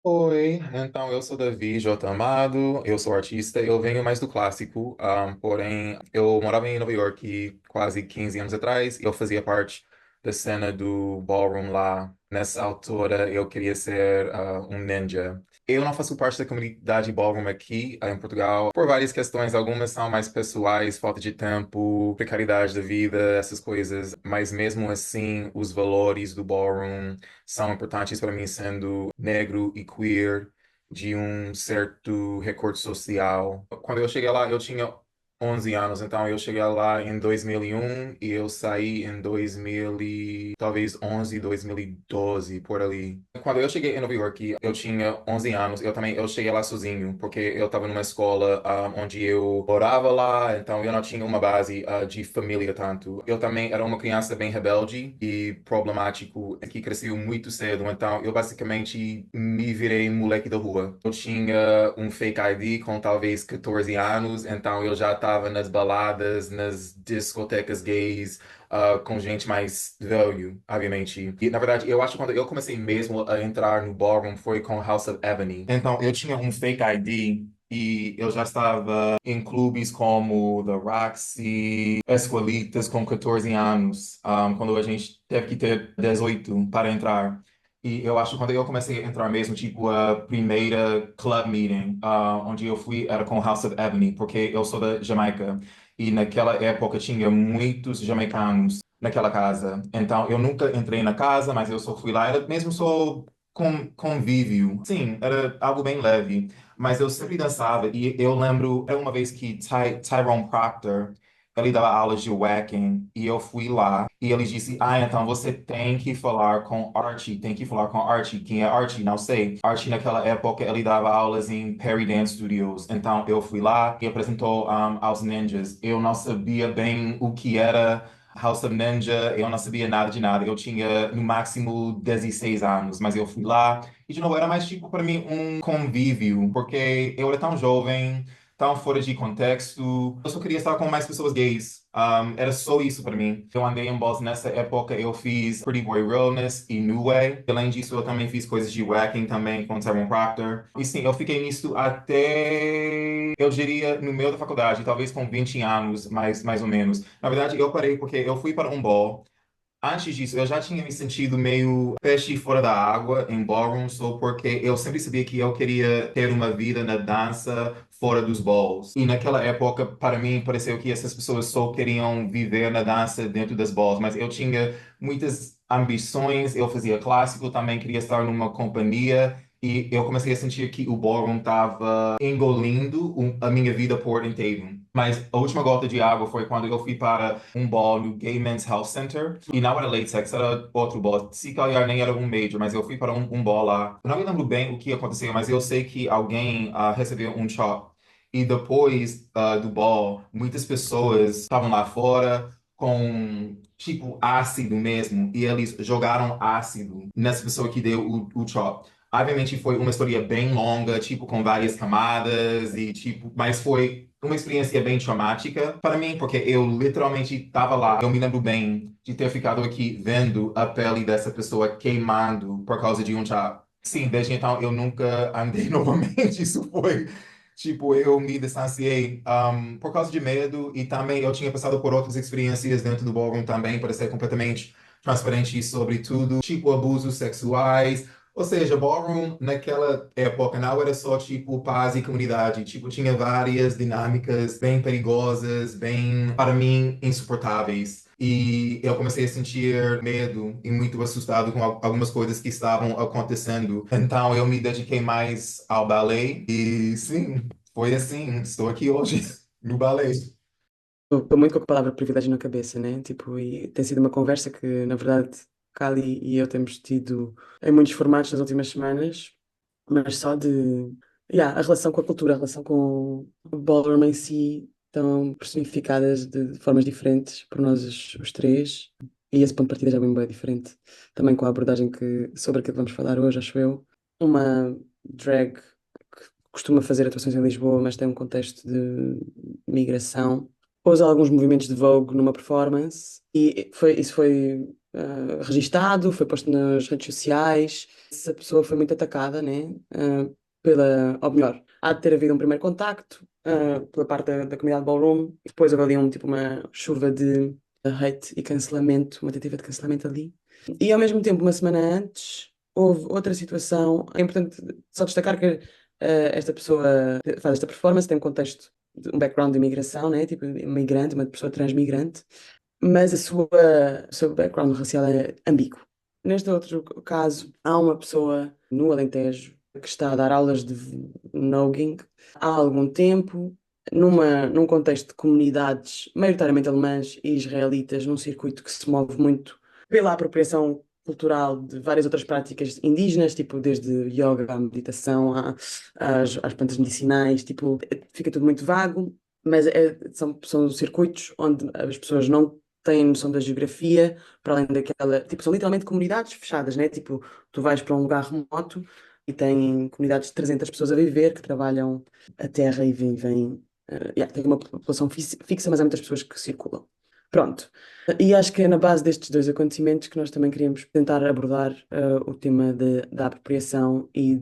Oi, então eu sou Davi J. Amado, eu sou artista, eu venho mais do clássico, porém eu morava em Nova York quase 15 anos atrás e eu fazia parte da cena do ballroom lá. Nessa altura eu queria ser um ninja. Eu não faço parte da comunidade ballroom aqui em Portugal por várias questões, algumas são mais pessoais, falta de tempo, precariedade da vida, essas coisas, mas mesmo assim os valores do ballroom são importantes para mim, sendo negro e queer, de um certo recorte social. Quando eu cheguei lá, eu tinha 11 anos, então eu cheguei lá em 2001 e eu saí em 2000 e talvez 11, 2012, por ali. Quando eu cheguei em Nova York, eu tinha 11 anos, eu cheguei lá sozinho, porque eu estava numa escola onde eu morava lá, então eu não tinha uma base de família tanto. Eu também era uma criança bem rebelde e problemático, que cresceu muito cedo, então eu basicamente me virei moleque da rua. Eu tinha um fake ID com talvez 14 anos, então eu já estava nas baladas, nas discotecas gays, com gente mais velho, obviamente. E na verdade, eu acho que quando eu comecei mesmo a entrar no ballroom foi com House of Ebony. Então eu tinha um fake ID. E eu já estava em clubes como The Roxy, Esquelitas com 14 anos, quando a gente teve que ter 18 para entrar. E eu acho que quando eu comecei a entrar mesmo, tipo, a primeira club meeting, onde eu fui, era com House of Ebony, porque eu sou da Jamaica. E naquela época tinha muitos jamaicanos naquela casa. Então eu nunca entrei na casa, mas eu só fui lá, era mesmo só convívio. Sim, era algo bem leve. Mas eu sempre dançava e eu lembro, era uma vez que Tyrone Proctor, ele dava aulas de whacking e eu fui lá e ele disse, então você tem que falar com Archie, tem que falar com Archie. Quem é Archie? Não sei. Archie naquela época ele dava aulas em Perry Dance Studios, então eu fui lá e apresentou aos ninjas. Eu não sabia bem o que era House of Ninja, eu não sabia nada de nada. Eu tinha no máximo 16 anos, mas eu fui lá. E de novo, era mais tipo para mim um convívio, porque eu era tão jovem, tão fora de contexto. Eu só queria estar com mais pessoas gays. Era só isso para mim. Eu andei em Boston nessa época, eu fiz Pretty Boy Realness e New Way. Além disso, eu também fiz coisas de whacking também com Tyrone Proctor. E sim, eu fiquei nisso até, eu diria, no meio da faculdade, talvez com 20 anos, mais ou menos. Na verdade, eu parei porque eu fui para um ball. Antes disso, eu já tinha me sentido meio peixe fora da água em ballroom, só porque eu sempre sabia que eu queria ter uma vida na dança fora dos balls. E naquela época, para mim, pareceu que essas pessoas só queriam viver na dança dentro das balls, mas eu tinha muitas ambições, eu fazia clássico, também queria estar numa companhia. E eu comecei a sentir que o ballroom estava engolindo a minha vida por inteiro. Mas a última gota de água foi quando eu fui para um ball no Gay Men's Health Center. E não era latex, era outro ball. Se calhar nem era um major, mas eu fui para um ball lá. Eu não me lembro bem o que aconteceu, mas eu sei que alguém recebeu um chop. E depois do ball, muitas pessoas estavam lá fora com, tipo, ácido mesmo. E eles jogaram ácido nessa pessoa que deu o chop. Obviamente foi uma história bem longa, tipo, com várias camadas e tipo, mas foi uma experiência bem traumática para mim, porque eu literalmente estava lá. Eu me lembro bem de ter ficado aqui vendo a pele dessa pessoa queimando por causa de um chá. Sim, desde então eu nunca andei novamente. Isso foi, tipo, eu me distanciei por causa de medo e também eu tinha passado por outras experiências dentro do ballroom também para ser completamente transparente sobre tudo, tipo abusos sexuais. Ou seja, ballroom naquela época não era só tipo paz e comunidade, tipo tinha várias dinâmicas bem perigosas, bem para mim insuportáveis. E eu comecei a sentir medo e muito assustado com algumas coisas que estavam acontecendo. Então eu me dediquei mais ao balé e sim, foi assim, estou aqui hoje no balé. Estou muito com a palavra privilégio na cabeça, né? Tipo, e tem sido uma conversa que, na verdade, Kali e eu temos tido em muitos formatos nas últimas semanas, mas só de. Yeah, a relação com a cultura, a relação com o ballroom em si, estão personificadas de formas diferentes por nós os três, e esse ponto de partida já é bem diferente, também com a abordagem sobre aquilo que vamos falar hoje, acho eu. Uma drag que costuma fazer atuações em Lisboa, mas tem um contexto de migração. Pôs alguns movimentos de Vogue numa performance e isso foi. registado, foi posto nas redes sociais. Essa pessoa foi muito atacada, né? Ou melhor, há de ter havido um primeiro contacto, pela parte da comunidade Ballroom, e depois houve ali tipo uma chuva de hate e cancelamento, uma tentativa de cancelamento ali. E ao mesmo tempo, uma semana antes, houve outra situação. É importante só destacar que esta pessoa faz esta performance, tem um contexto, um background de imigração, né? Tipo, imigrante, uma pessoa transmigrante, mas o seu background racial é ambíguo. Neste outro caso, há uma pessoa no Alentejo que está a dar aulas de voguing há algum tempo, num contexto de comunidades maioritariamente alemãs e israelitas, num circuito que se move muito pela apropriação cultural de várias outras práticas indígenas, tipo desde yoga à meditação, às plantas medicinais, tipo, fica tudo muito vago, mas são circuitos onde as pessoas não têm noção da geografia, para além daquela, tipo, são literalmente comunidades fechadas, né? Tipo, tu vais para um lugar remoto e tem comunidades de 300 pessoas a viver que trabalham a terra e vivem, tem uma população fixa, mas há muitas pessoas que circulam. Pronto. E acho que é na base destes dois acontecimentos que nós também queríamos tentar abordar o tema da apropriação e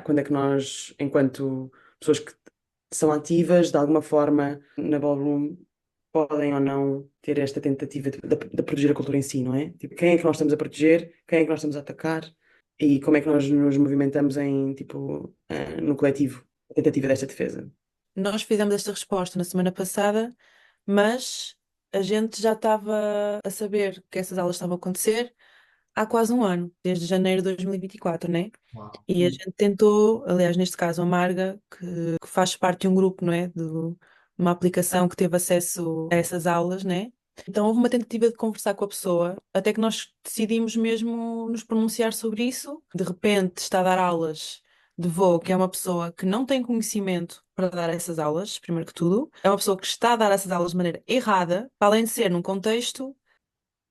quando é que nós, enquanto pessoas que são ativas, de alguma forma, na ballroom, podem ou não ter esta tentativa de proteger a cultura em si, não é? Tipo, quem é que nós estamos a proteger, quem é que nós estamos a atacar e como é que nós nos movimentamos tipo, no coletivo, a tentativa desta defesa. Nós fizemos esta resposta na semana passada, mas a gente já estava a saber que essas aulas estavam a acontecer há quase um ano, desde janeiro de 2024, né? Uau. E a gente tentou, aliás, neste caso, a Marga, que faz parte de um grupo, não é? De uma aplicação que teve acesso a essas aulas, né? Então houve uma tentativa de conversar com a pessoa, até que nós decidimos mesmo nos pronunciar sobre isso. De repente está a dar aulas de voo, que é uma pessoa que não tem conhecimento para dar essas aulas, primeiro que tudo. É uma pessoa que está a dar essas aulas de maneira errada, para além de ser num contexto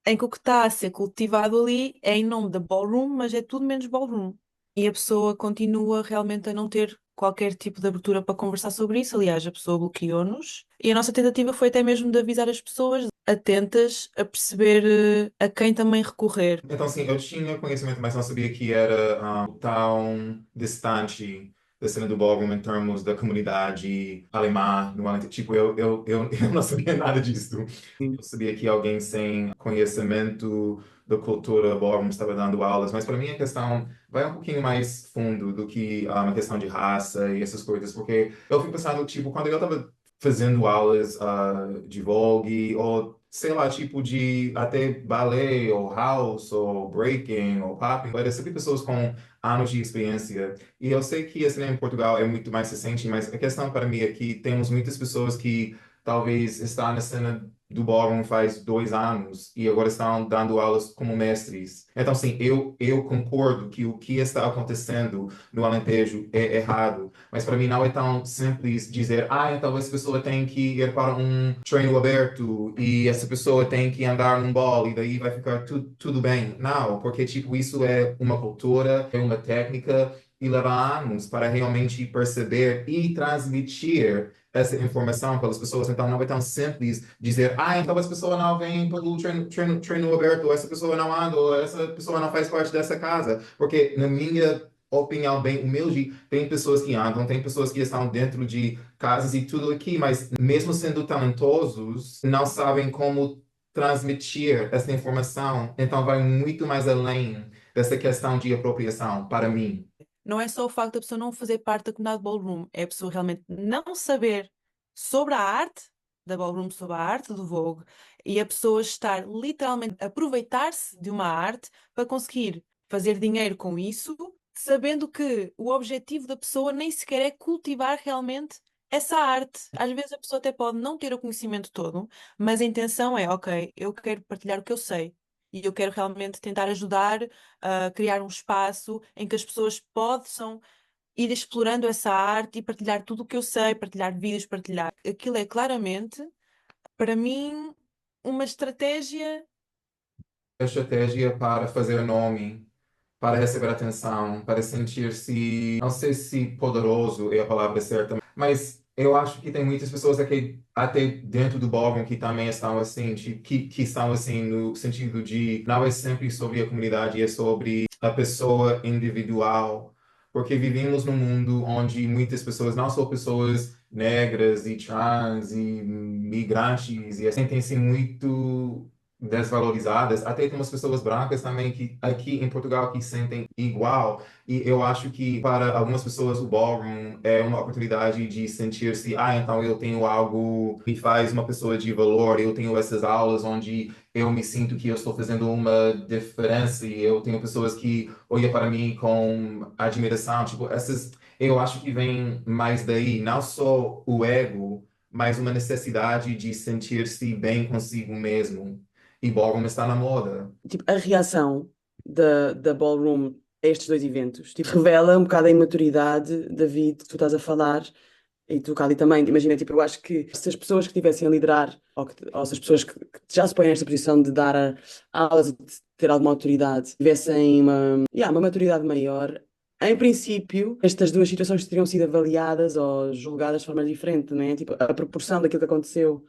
em que o que está a ser cultivado ali é em nome da ballroom, mas é tudo menos ballroom. E a pessoa continua realmente a não ter qualquer tipo de abertura para conversar sobre isso. Aliás, a pessoa bloqueou-nos. E a nossa tentativa foi até mesmo de avisar as pessoas atentas a perceber a quem também recorrer. Então, sim, eu tinha conhecimento, mas não sabia que era tão distante da cena do ballroom em termos da comunidade alemã no Alentejo. Tipo, eu não sabia nada disso. Sim. Eu sabia que alguém sem conhecimento da cultura ballroom estava dando aulas, mas para mim a questão vai um pouquinho mais fundo do que uma questão de raça e essas coisas, porque eu fico pensando, tipo, quando eu estava fazendo aulas de Vogue ou sei lá, tipo de até ballet ou house ou breaking ou popping, era sempre pessoas com anos de experiência. E eu sei que a cena em Portugal é muito mais recente, mas a questão para mim é que temos muitas pessoas que talvez estão na cena do ballroom faz 2 anos e agora estão dando aulas como mestres. Então, sim, eu concordo que o que está acontecendo no Alentejo é errado, mas para mim não é tão simples dizer, então essa pessoa tem que ir para um treino aberto e essa pessoa tem que andar num ball e daí vai ficar tudo bem. Não, porque tipo, isso é uma cultura, é uma técnica e leva anos para realmente perceber e transmitir essa informação para as pessoas. Então não é tão simples dizer, então essa pessoa não vem pelo treino aberto, ou essa pessoa não anda, ou essa pessoa não faz parte dessa casa. Porque na minha opinião bem humilde, tem pessoas que andam, tem pessoas que estão dentro de casas e tudo aqui, mas mesmo sendo talentosos, não sabem como transmitir essa informação. Então vai muito mais além dessa questão de apropriação, para mim. Não é só o facto da pessoa não fazer parte da comunidade ballroom, é a pessoa realmente não saber sobre a arte da ballroom, sobre a arte do Vogue, e a pessoa estar literalmente a aproveitar-se de uma arte para conseguir fazer dinheiro com isso, sabendo que o objetivo da pessoa nem sequer é cultivar realmente essa arte. Às vezes a pessoa até pode não ter o conhecimento todo, mas a intenção é, ok, eu quero partilhar o que eu sei. E eu quero realmente tentar ajudar a criar um espaço em que as pessoas possam ir explorando essa arte e partilhar tudo o que eu sei, partilhar vídeos, partilhar. Aquilo é claramente, para mim, uma estratégia. Estratégia para fazer nome, para receber atenção, para sentir-se, não sei se poderoso é a palavra certa, mas eu acho que tem muitas pessoas aqui, até dentro do ballroom que também estão assim, que estão assim no sentido de não é sempre sobre a comunidade, é sobre a pessoa individual, porque vivemos num mundo onde muitas pessoas, não só pessoas negras e trans e migrantes, e assim, sentem-se muito desvalorizadas. Até tem umas pessoas brancas também que aqui em Portugal que sentem igual. E eu acho que para algumas pessoas o ballroom é uma oportunidade de sentir-se, então eu tenho algo que me faz uma pessoa de valor, eu tenho essas aulas onde eu me sinto que eu estou fazendo uma diferença e eu tenho pessoas que olham para mim com admiração, tipo, essas, eu acho que vem mais daí, não só o ego, mas uma necessidade de sentir-se bem consigo mesmo. E ballroom está na moda. Tipo, a reação da Ballroom a estes dois eventos, tipo, revela um bocado a imaturidade, David, que tu estás a falar, e tu, Cali, também. Imagina, tipo, eu acho que se as pessoas que estivessem a liderar, ou se as pessoas que já se põem nesta posição de dar aulas e de ter alguma autoridade, tivessem uma maturidade maior, em princípio, estas duas situações teriam sido avaliadas ou julgadas de forma diferente, né? Tipo, a proporção daquilo que aconteceu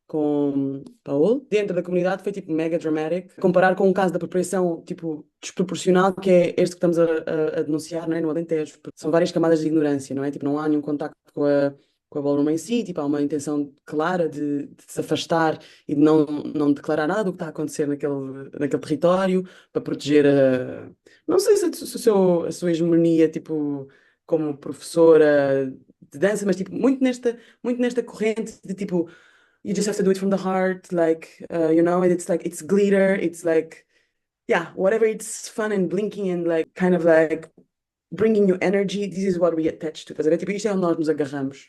com Paul, dentro da comunidade foi tipo mega dramatic. Comparar com um caso de apropriação tipo desproporcional, que é este que estamos a denunciar, não é? No Alentejo, porque são várias camadas de ignorância, não é? Tipo, não há nenhum contacto com a Ballroom em si, tipo, há uma intenção clara de se afastar e de não declarar nada do que está a acontecer naquele território para proteger a. Não sei se a sua hegemonia, tipo, como professora de dança, mas tipo, muito nesta corrente de tipo you just have to do it from the heart, like and it's like it's glitter, it's like yeah, whatever, it's fun and blinking and like kind of like bringing you energy. This is what we attach to. Estás a ver? Tipo, isto é onde nós nos agarramos.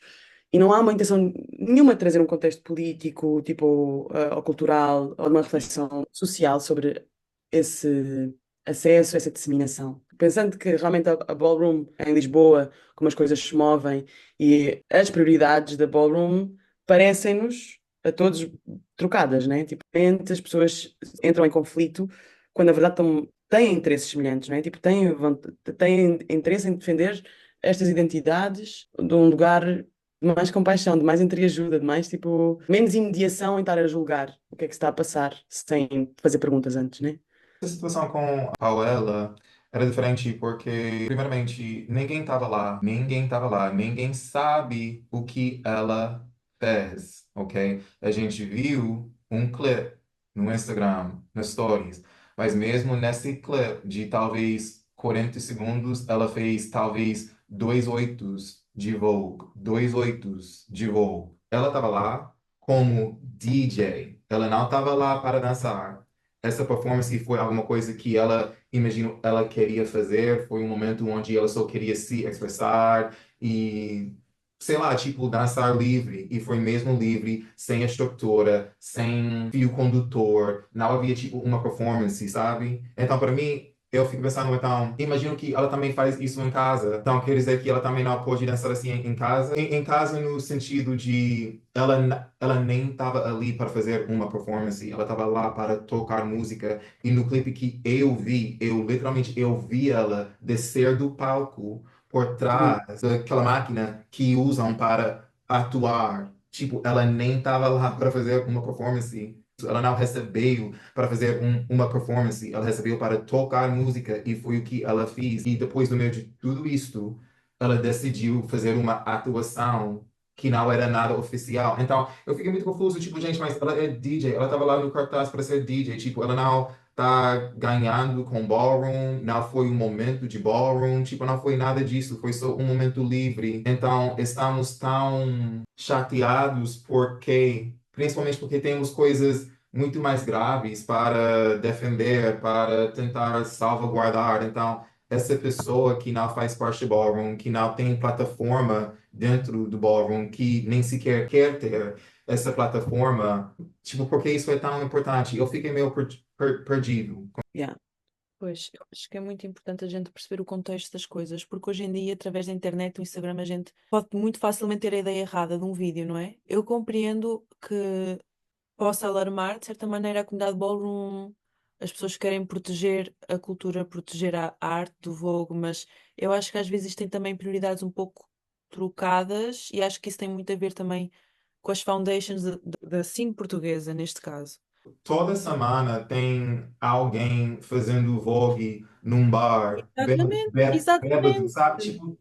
E não há uma intenção nenhuma de trazer um contexto político, tipo, ou cultural, ou uma reflexão social sobre esse acesso, essa disseminação. Pensando que realmente a Ballroom em Lisboa, como as coisas se movem e as prioridades da Ballroom parecem-nos a todos trocadas, né? Tipo, as pessoas entram em conflito quando na verdade têm interesses semelhantes, né? Tipo, têm interesse em defender estas identidades de um lugar de mais compaixão, de mais entreajuda, de mais tipo, menos imediação em estar a julgar o que é que se está a passar, sem fazer perguntas antes, né? A situação com a Paula era diferente porque, primeiramente, ninguém estava lá, ninguém sabe o que ela fez, ok? A gente viu um clipe no Instagram, nas stories, mas mesmo nesse clipe de talvez 40 segundos, ela fez talvez dois oitos de Vogue, dois oitos de Vogue. Ela estava lá como DJ, ela não estava lá para dançar. Essa performance foi alguma coisa que ela, imagino, ela queria fazer, foi um momento onde ela só queria se expressar e, sei lá, tipo, dançar livre. E foi mesmo livre, sem estrutura, sem fio condutor, não havia, tipo, uma performance, sabe? Então, para mim, eu fico pensando, então, imagino que ela também faz isso em casa. Então, quer dizer que ela também não pode dançar assim em casa? Em casa, no sentido de ela nem estava ali para fazer uma performance, ela estava lá para tocar música. E no clipe que eu vi, eu literalmente eu vi ela descer do palco por Uhum. trás daquela máquina que usam para atuar. Tipo, ela nem estava lá para fazer uma performance. Ela não recebeu para fazer uma performance, ela recebeu para tocar música e foi o que ela fez. E depois do meio de tudo isto, ela decidiu fazer uma atuação que não era nada oficial. Então, eu fiquei muito confuso, tipo, gente, mas ela é DJ, ela estava lá no cartaz para ser DJ, tipo, ela não tá ganhando com ballroom, não foi um momento de ballroom, tipo, não foi nada disso, foi só um momento livre. Então, estamos tão chateados porque, principalmente porque temos coisas muito mais graves para defender, para tentar salvaguardar. Então, essa pessoa que não faz parte do ballroom, que não tem plataforma dentro do ballroom, que nem sequer quer ter essa plataforma, tipo, porque isso é tão importante? Eu fiquei meio perdido. Yeah. Pois, eu acho que é muito importante a gente perceber o contexto das coisas, porque hoje em dia, através da internet, do Instagram, a gente pode muito facilmente ter a ideia errada de um vídeo, não é? Eu compreendo que possa alarmar, de certa maneira, a comunidade ballroom, as pessoas que querem proteger a cultura, proteger a arte do Vogue, mas eu acho que às vezes têm também prioridades um pouco trocadas, e acho que isso tem muito a ver também com as foundations da scene portuguesa, neste caso. Toda semana tem alguém fazendo vogue num bar, Exatamente, bêbado, exatamente. sabe? Tipo,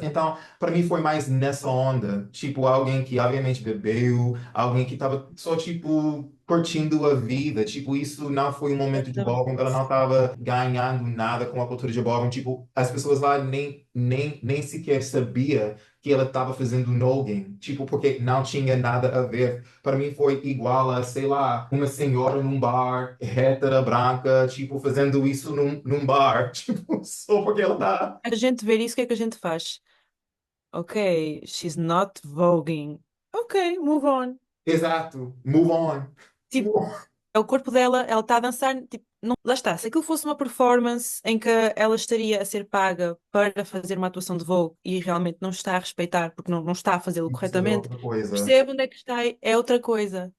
então, para mim foi mais nessa onda. Tipo, alguém que obviamente bebeu, alguém que tava só, tipo, curtindo a vida. Tipo, isso não foi um momento de ballroom, ela não tava ganhando nada com a cultura de ballroom. Tipo, as pessoas lá nem sequer sabia que ela estava fazendo noggin. Tipo, porque não tinha nada a ver. Para mim foi igual a, sei lá, uma senhora num bar, hétera, branca, tipo, fazendo isso num bar, tipo, só porque ela tá. A gente ver isso, o que é que a gente faz? Ok, she's not voguing. Ok, move on. Exato. Move on. Tipo, é o corpo dela, ela está a dançar, tipo, não, lá está. Se aquilo fosse uma performance em que ela estaria a ser paga para fazer uma atuação de Vogue e realmente não está a respeitar, porque não está a fazê-lo Isso é corretamente, outra coisa. percebe onde é que está, é outra coisa.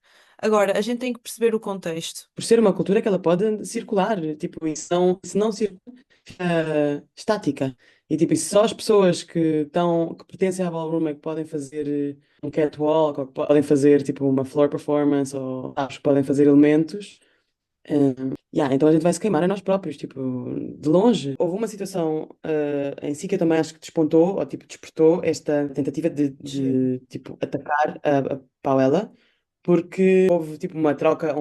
Agora, a gente tem que perceber o contexto. Por ser uma cultura que ela pode circular, tipo, e se não circula, fica estática. E tipo, e só as pessoas que pertencem à ballroom é que podem fazer um catwalk, ou que podem fazer tipo uma floor performance, ou acho que podem fazer elementos. Então a gente vai se queimar a nós próprios, tipo, de longe. Houve uma situação em si que eu também acho que despontou, ou tipo, despertou esta tentativa de tipo, atacar a Pauela, porque houve tipo uma troca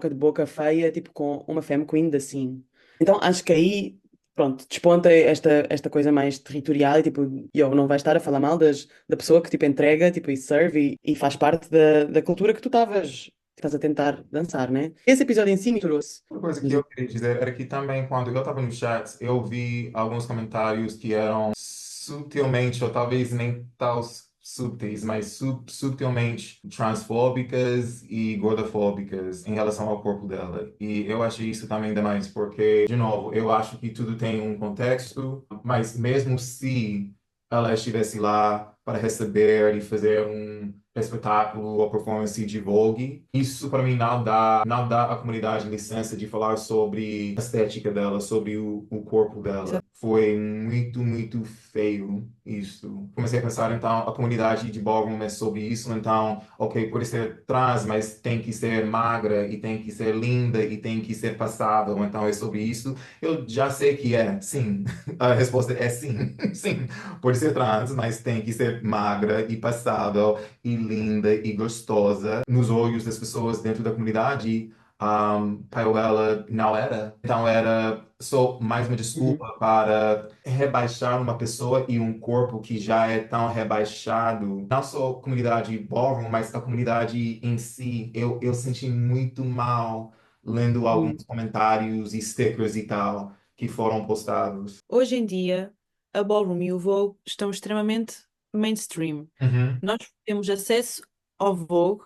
de boca feia, tipo, com uma femme queen da Sim. Então acho que aí, pronto, desponta esta coisa mais territorial e tipo, eu não vai estar a falar mal da pessoa que tipo entrega, tipo, e serve e faz parte da cultura que tu estás a tentar dançar, né? Esse episódio em si misturou-se. Outra coisa que eu queria dizer era que também, quando eu estava no chat, eu vi alguns comentários que eram sutilmente, ou talvez nem tão subtis, mas subtilmente transfóbicas e gordofóbicas em relação ao corpo dela. E eu achei isso também demais, porque, de novo, eu acho que tudo tem um contexto, mas mesmo se ela estivesse lá para receber e fazer um espetáculo ou performance de Vogue. Isso para mim não dá à comunidade licença de falar sobre a estética dela, sobre o corpo dela. Foi muito, muito feio isso. Comecei a pensar, então, a comunidade de ballroom é sobre isso, então, ok, pode ser trans, mas tem que ser magra, e tem que ser linda, e tem que ser passável, então é sobre isso. Eu já sei que é, sim. A resposta é sim, sim. Pode ser trans, mas tem que ser magra e passável e linda e gostosa nos olhos das pessoas dentro da comunidade. Paiola não era. Então era só mais uma Uhum. desculpa para rebaixar uma pessoa e um corpo que já é tão rebaixado. Não só a comunidade ballroom, mas a comunidade em si. Eu senti muito mal lendo Uhum. alguns comentários e stickers e tal que foram postados. Hoje em dia, a Ballroom e o Vogue estão extremamente mainstream. Uhum. Nós temos acesso ao Vogue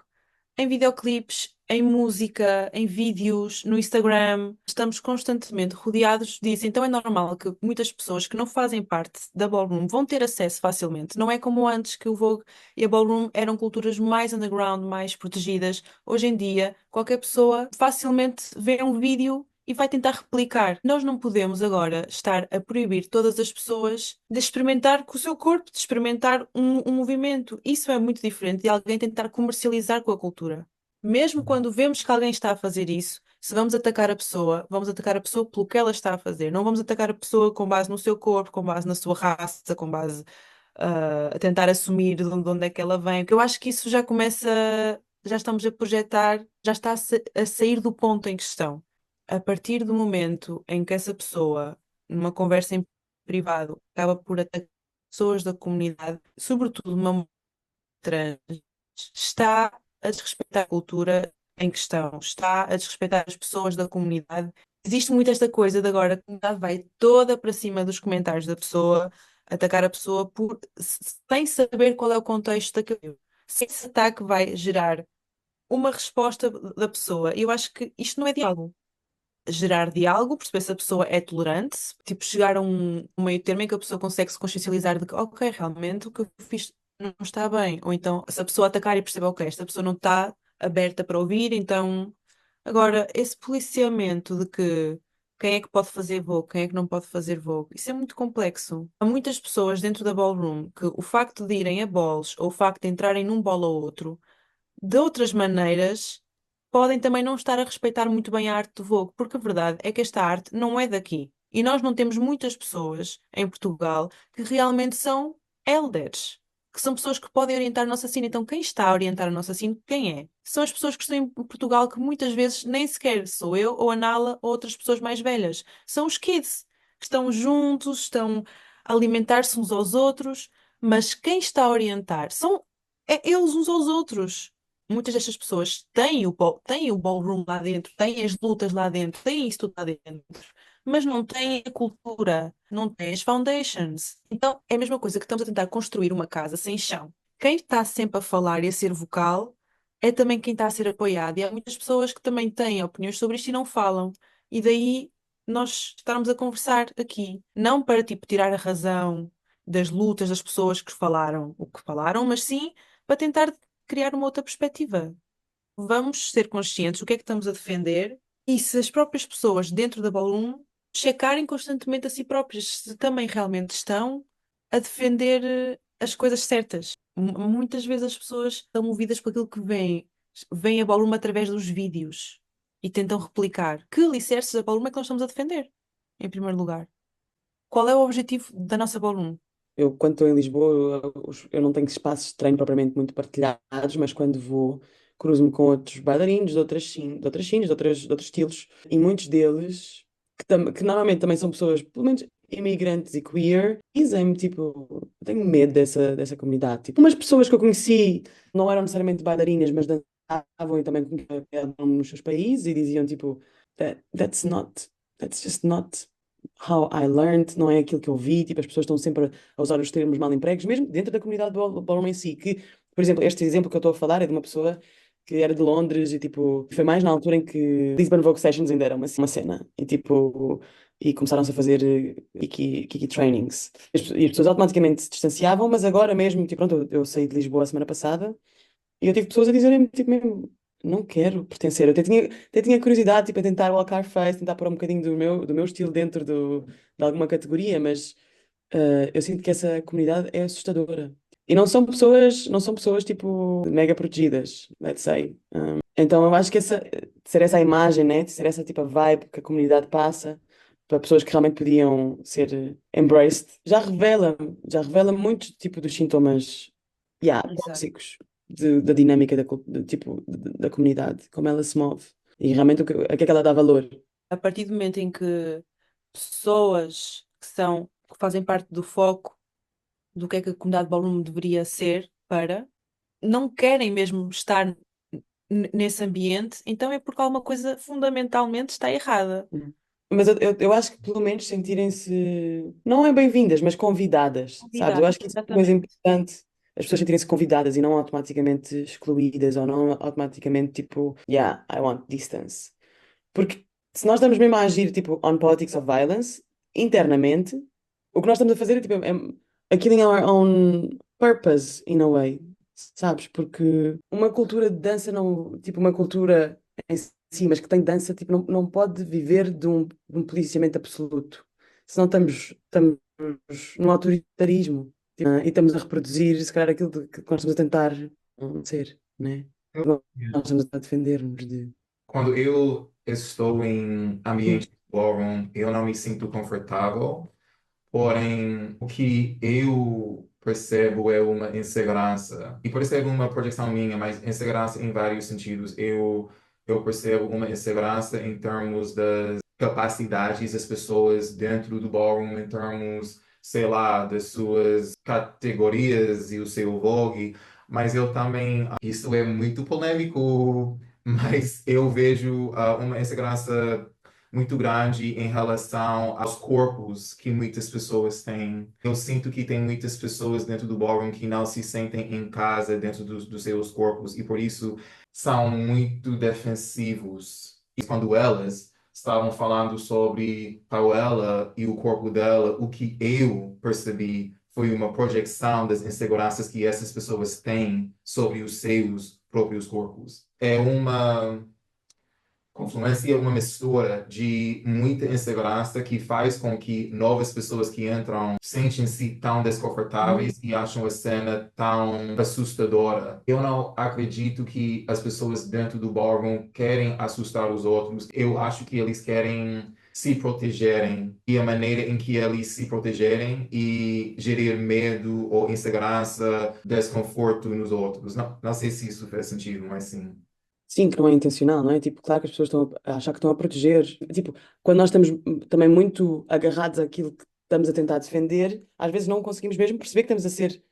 em videoclipes, em música, em vídeos, no Instagram. Estamos constantemente rodeados disso. Então é normal que muitas pessoas que não fazem parte da Ballroom vão ter acesso facilmente. Não é como antes que o Vogue e a Ballroom eram culturas mais underground, mais protegidas. Hoje em dia, qualquer pessoa facilmente vê um vídeo e vai tentar replicar. Nós não podemos agora estar a proibir todas as pessoas de experimentar com o seu corpo, de experimentar um movimento. Isso é muito diferente de alguém tentar comercializar com a cultura. Mesmo quando vemos que alguém está a fazer isso, se vamos atacar a pessoa, vamos atacar a pessoa pelo que ela está a fazer. Não vamos atacar a pessoa com base no seu corpo, com base na sua raça, com base a tentar assumir de onde é que ela vem. Porque eu acho que isso já começa, já estamos a projetar, já está a sair do ponto em questão. A partir do momento em que essa pessoa, numa conversa em privado, acaba por atacar pessoas da comunidade, sobretudo uma mulher trans, está a desrespeitar a cultura em questão, está a desrespeitar as pessoas da comunidade. Existe muito esta coisa de agora a comunidade vai toda para cima dos comentários da pessoa, atacar a pessoa sem saber qual é o contexto daquilo. Se esse ataque vai gerar uma resposta da pessoa. E eu acho que isto não é diálogo. Gerar diálogo, perceber se a pessoa é tolerante, tipo, chegar a um meio termo em que a pessoa consegue se consciencializar de que, ok, realmente o que eu fiz não está bem. Ou então, se a pessoa atacar e perceber, ok, esta pessoa não está aberta para ouvir, então. Agora, esse policiamento de que quem é que pode fazer Vogue, quem é que não pode fazer Vogue. Isso é muito complexo. Há muitas pessoas dentro da ballroom que o facto de irem a balls ou o facto de entrarem num ball ou outro, de outras maneiras, podem também não estar a respeitar muito bem a arte do Vogue, porque a verdade é que esta arte não é daqui. E nós não temos muitas pessoas em Portugal que realmente são elders, que são pessoas que podem orientar a nossa cena. Então, quem está a orientar a nossa cena, quem é? São as pessoas que estão em Portugal que muitas vezes nem sequer sou eu, ou a Nala, ou outras pessoas mais velhas. São os kids, que estão juntos, estão a alimentar-se uns aos outros, mas quem está a orientar são eles uns aos outros. Muitas destas pessoas têm o ballroom lá dentro, têm as lutas lá dentro, têm isso tudo lá dentro, mas não têm a cultura, não têm as foundations. Então é a mesma coisa que estamos a tentar construir uma casa sem chão. Quem está sempre a falar e a ser vocal é também quem está a ser apoiado. E há muitas pessoas que também têm opiniões sobre isto e não falam. E daí nós estarmos a conversar aqui, não para tipo tirar a razão das lutas das pessoas que falaram o que falaram, mas sim para tentar criar uma outra perspectiva. Vamos ser conscientes do que é que estamos a defender e se as próprias pessoas dentro da ballroom checarem constantemente a si próprias se também realmente estão a defender as coisas certas. Muitas vezes as pessoas estão movidas por aquilo que veem a ballroom através dos vídeos e tentam replicar. Que alicerces da ballroom é que nós estamos a defender, em primeiro lugar? Qual é o objetivo da nossa ballroom? Eu, quando estou em Lisboa, eu não tenho espaços de treino propriamente muito partilhados, mas quando vou, cruzo-me com outros bailarinos de outras cenas, de outros estilos, e muitos deles, que normalmente também são pessoas, pelo menos imigrantes e queer, dizem-me, tipo, eu tenho medo dessa comunidade. Tipo, umas pessoas que eu conheci não eram necessariamente bailarinas, mas dançavam e também conheciam nos seus países e diziam, tipo, that's not, that's just not how I learned, não é aquilo que eu vi, tipo, as pessoas estão sempre a usar os termos mal empregos, mesmo dentro da comunidade do ballroom em si, que, por exemplo, este exemplo que eu estou a falar é de uma pessoa que era de Londres e, tipo, foi mais na altura em que Lisbon Vogue Sessions ainda era uma cena, e, tipo, e começaram-se a fazer kiki trainings. E as pessoas automaticamente se distanciavam, mas agora mesmo, tipo, pronto, eu saí de Lisboa a semana passada, e eu tive pessoas a dizerem tipo, mesmo, não quero pertencer. Eu até tinha curiosidade, tipo, a tentar walk face, tentar pôr um bocadinho do meu estilo dentro de alguma categoria, mas eu sinto que essa comunidade é assustadora. E não são pessoas, tipo, mega protegidas, let's say. Então eu acho que ser essa imagem, né, de ser essa, tipo, a vibe que a comunidade passa para pessoas que realmente podiam ser embraced, já revela muitos, tipo, dos sintomas, yeah, Exato. tóxicos da dinâmica tipo, da comunidade, como ela se move e realmente a que é que ela dá valor. A partir do momento em que pessoas que fazem parte do foco do que é que a comunidade ballroom deveria ser para, não querem mesmo estar nesse ambiente, então é porque alguma coisa fundamentalmente está errada. Uhum. Mas eu acho que pelo menos sentirem-se, não é bem-vindas, mas convidadas, sabes? Eu Convidadas, acho que isso é uma coisa exatamente. importante, as pessoas sentirem-se convidadas e não automaticamente excluídas ou não automaticamente tipo, yeah, I want distance. Porque se nós estamos mesmo a agir tipo on politics of violence, internamente, o que nós estamos a fazer é tipo, é killing our own purpose in a way, sabes? Porque uma cultura de dança não, tipo, uma cultura em si, mas que tem dança, tipo, não pode viver de um policiamento absoluto. Senão estamos num autoritarismo, tipo, e estamos a reproduzir, se calhar, aquilo que nós estamos a tentar ser, né? Nós estamos a defender-nos de. Quando eu estou em ambiente de ballroom, eu não me sinto confortável. Porém, o que eu percebo é uma insegurança, e percebo uma projeção minha, mas insegurança em vários sentidos. Eu percebo uma insegurança em termos das capacidades das pessoas dentro do ballroom, em termos, sei lá, das suas categorias e o seu vogue, mas eu também, isso é muito polêmico, mas eu vejo uma insegurança muito grande em relação aos corpos que muitas pessoas têm. Eu sinto que tem muitas pessoas dentro do ballroom que não se sentem em casa dentro dos seus corpos e por isso são muito defensivos. E quando elas estavam falando sobre Pauela e o corpo dela, o que eu percebi foi uma projeção das inseguranças que essas pessoas têm sobre os seus próprios corpos. É uma confluência, uma mistura de muita insegurança que faz com que novas pessoas que entram sentem-se tão desconfortáveis e acham a cena tão assustadora. Eu não acredito que as pessoas dentro do ballroom querem assustar os outros. Eu acho que eles querem se protegerem e a maneira em que eles se protegerem e gerir medo ou insegurança, desconforto nos outros. Não sei se isso faz sentido, mas sim. Sim, que não é intencional, não é? Tipo, claro que as pessoas estão a achar que estão a proteger. Tipo, quando nós estamos também muito agarrados àquilo que estamos a tentar defender, às vezes não conseguimos mesmo perceber que estamos a ser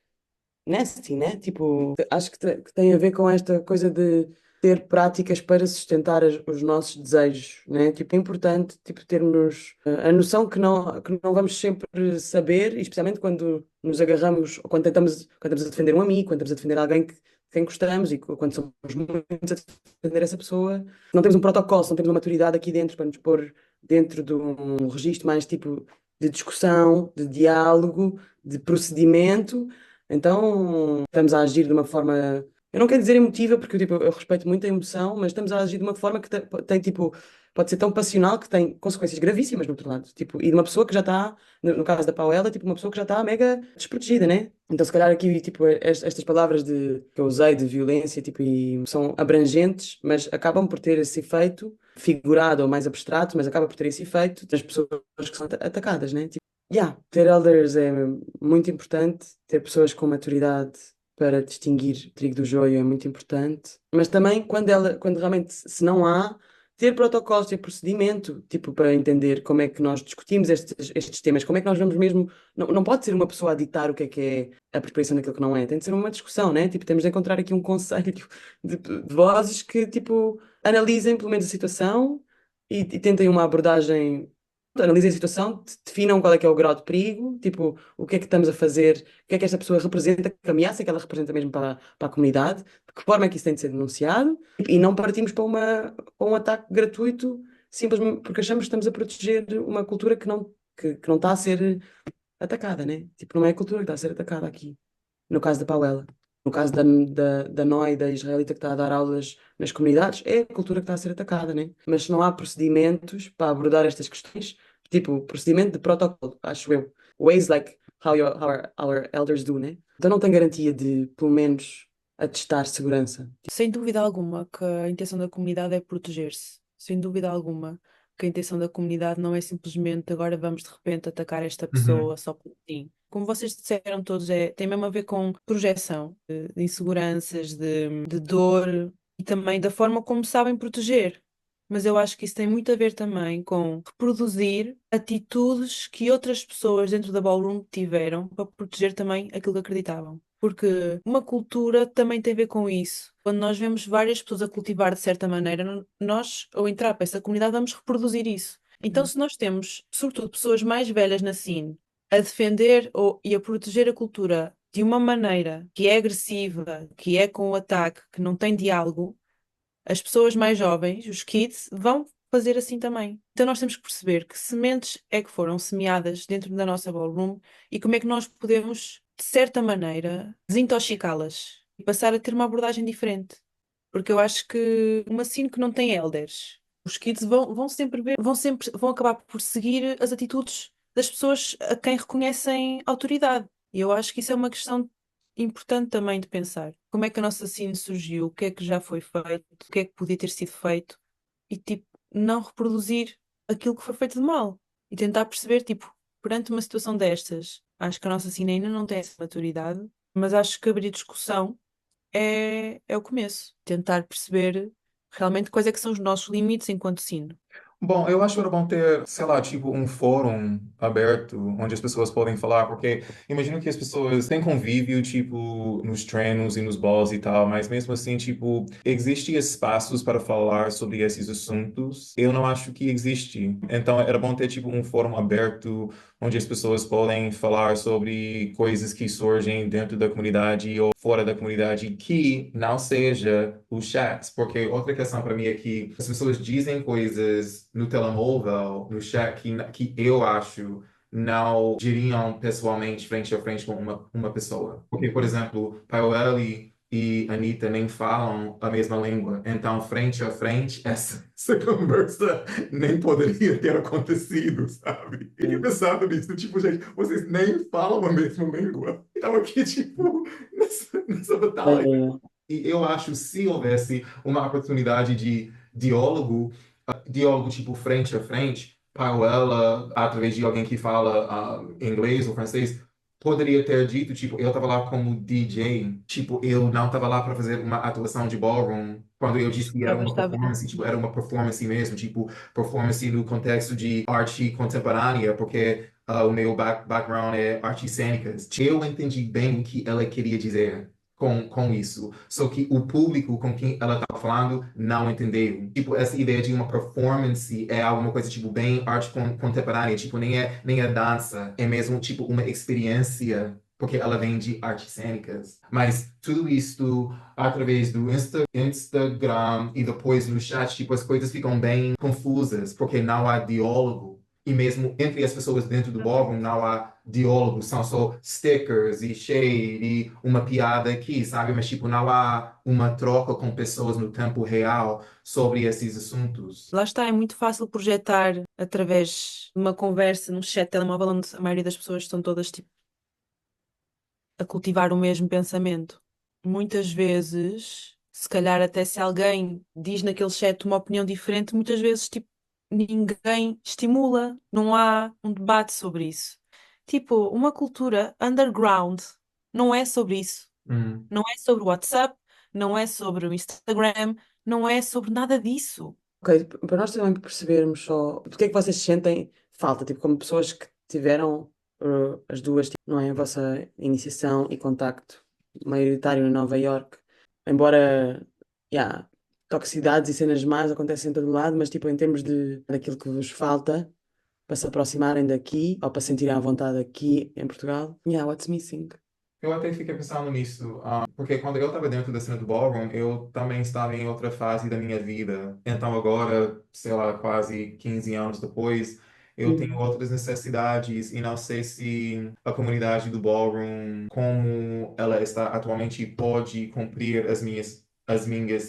nasty, né? Tipo, acho que tem a ver com esta coisa de ter práticas para sustentar os nossos desejos, né? Tipo, é importante, tipo, termos a noção que não vamos sempre saber, e especialmente quando nos agarramos, ou quando estamos a defender um amigo, quando estamos a defender alguém que quem gostamos e quando somos muitos a defender essa pessoa, não temos um protocolo, se não temos uma maturidade aqui dentro para nos pôr dentro de um registro mais tipo de discussão, de diálogo, de procedimento. Então, estamos a agir de uma forma, eu não quero dizer emotiva, porque tipo, eu respeito muito a emoção, mas estamos a agir de uma forma que tem, tipo, pode ser tão passional que tem consequências gravíssimas no outro lado. Tipo, e de uma pessoa que já está, no caso da Pauela, tipo, uma pessoa que já está mega desprotegida, né? Então, se calhar aqui, tipo, estas palavras que eu usei de violência, tipo, e são abrangentes, mas acabam por ter esse efeito figurado ou mais abstrato, mas acaba por ter esse efeito das pessoas que são atacadas, né? Yeah, ter elders é muito importante, ter pessoas com maturidade para distinguir trigo do joio é muito importante, mas também quando realmente se não há, ter protocolos, ter procedimento, tipo, para entender como é que nós discutimos estes temas, como é que nós vamos mesmo, não pode ser uma pessoa a ditar o que é a apropriação daquilo que não é, tem de ser uma discussão, né? Tipo, temos de encontrar aqui um conselho de vozes que, tipo, analisem pelo menos a situação e tentem uma abordagem. Analisem a situação, definam qual é que é o grau de perigo, tipo, o que é que estamos a fazer, o que é que esta pessoa representa, que ameaça é que ela representa mesmo para a comunidade, de que forma é que isso tem de ser denunciado, e não partimos para um ataque gratuito, simplesmente porque achamos que estamos a proteger uma cultura que não está a ser atacada, né? Tipo, não é a cultura que está a ser atacada aqui, no caso da Pauela. No caso da Noi, da israelita que está a dar aulas nas comunidades, é a cultura que está a ser atacada, né? Mas se não há procedimentos para abordar estas questões, tipo procedimento de protocolo, acho eu, ways like our elders do, né? Então não tem garantia de, pelo menos, atestar segurança. Sem dúvida alguma que a intenção da comunidade é proteger-se. Sem dúvida alguma que a intenção da comunidade não é simplesmente agora vamos de repente atacar esta Uhum. pessoa só por sim. Como vocês disseram todos, tem mesmo a ver com projeção de inseguranças, de dor e também da forma como sabem proteger. Mas eu acho que isso tem muito a ver também com reproduzir atitudes que outras pessoas dentro da ballroom tiveram para proteger também aquilo que acreditavam. Porque uma cultura também tem a ver com isso. Quando nós vemos várias pessoas a cultivar de certa maneira, nós, ao entrar para essa comunidade, vamos reproduzir isso. Então, se nós temos, sobretudo, pessoas mais velhas na scene a defender e a proteger a cultura de uma maneira que é agressiva, que é com o ataque, que não tem diálogo, as pessoas mais jovens, os kids, vão fazer assim também. Então nós temos que perceber que sementes é que foram semeadas dentro da nossa ballroom e como é que nós podemos, de certa maneira, desintoxicá-las e passar a ter uma abordagem diferente. Porque eu acho que uma scene que não tem elders, os kids vão sempre ver, vão acabar por seguir as atitudes das pessoas a quem reconhecem autoridade. E eu acho que isso é uma questão importante também de pensar. Como é que a nossa cine surgiu? O que é que já foi feito? O que é que podia ter sido feito? E, tipo, não reproduzir aquilo que foi feito de mal. E tentar perceber, tipo, perante uma situação destas, acho que a nossa cine ainda não tem essa maturidade, mas acho que abrir discussão é o começo. Tentar perceber realmente quais é que são os nossos limites enquanto cine. Bom, eu acho que era bom ter, sei lá, tipo um fórum aberto onde as pessoas podem falar, porque imagino que as pessoas têm convívio, tipo, nos treinos e nos balls e tal, mas mesmo assim, tipo, existem espaços para falar sobre esses assuntos? Eu não acho que existe. Então, era bom ter, tipo, um fórum aberto onde as pessoas podem falar sobre coisas que surgem dentro da comunidade ou fora da comunidade que não seja os chats, porque outra questão para mim é que as pessoas dizem coisas no telemóvel, no chat, que eu acho não diriam pessoalmente, frente a frente com uma pessoa. Porque, por exemplo, Paoli e Anitta nem falam a mesma língua. Então, frente a frente, essa conversa nem poderia ter acontecido, sabe? Fiquei pensando nisso, tipo, gente, vocês nem falam a mesma língua. Então, aqui, tipo, nessa batalha. É, E eu acho, se houvesse uma oportunidade de diálogo tipo frente a frente, Pauela, através de alguém que fala inglês ou francês, poderia ter dito, tipo, eu estava lá como DJ, tipo, eu não estava lá para fazer uma atuação de ballroom. Quando eu disse que era Estavas, uma performance, tipo, era uma performance mesmo, tipo, performance no contexto de arte contemporânea, porque o meu background é artes cênicas. Eu entendi bem o que ela queria dizer com isso. Só que o público com quem ela estava falando não entendeu. Tipo, essa ideia de uma performance é alguma coisa, tipo, bem arte contemporânea. Tipo, nem é dança. É mesmo, tipo, uma experiência. Porque ela vem de artes cênicas. Mas tudo isso, através do Instagram e depois no chat, tipo, as coisas ficam bem confusas. Porque não há diálogo. E mesmo entre as pessoas dentro do ballroom não há diálogo, são só stickers e shade e uma piada aqui, sabe? Mas, tipo, não há uma troca com pessoas no tempo real sobre esses assuntos. lá está, é muito fácil projetar através de uma conversa num chat de telemóvel onde a maioria das pessoas estão todas tipo, a cultivar o mesmo pensamento. Muitas vezes, se calhar até se alguém diz naquele chat uma opinião diferente, muitas vezes tipo, ninguém estimula, não há um debate sobre isso. Tipo, uma cultura underground não é sobre isso. Hum. Não é sobre o WhatsApp, não é sobre o Instagram, não é sobre nada disso. ok, para nós também percebermos só porque é que vocês sentem falta, tipo, como pessoas que tiveram as duas, tipo, não é, a vossa iniciação e contacto maioritário em Nova Iorque, embora, yeah, toxicidades e cenas más acontecem em todo lado, mas tipo, em termos de daquilo que vos falta para se aproximarem daqui ou para sentirem à vontade aqui em Portugal, yeah, what's missing? Eu até fiquei pensando nisso, porque quando eu estava dentro da cena do ballroom, eu também estava em outra fase da minha vida. Então agora, sei lá, quase 15 anos depois, eu tenho Hum. outras necessidades e não sei se a comunidade do ballroom, como ela está atualmente, pode cumprir as minhas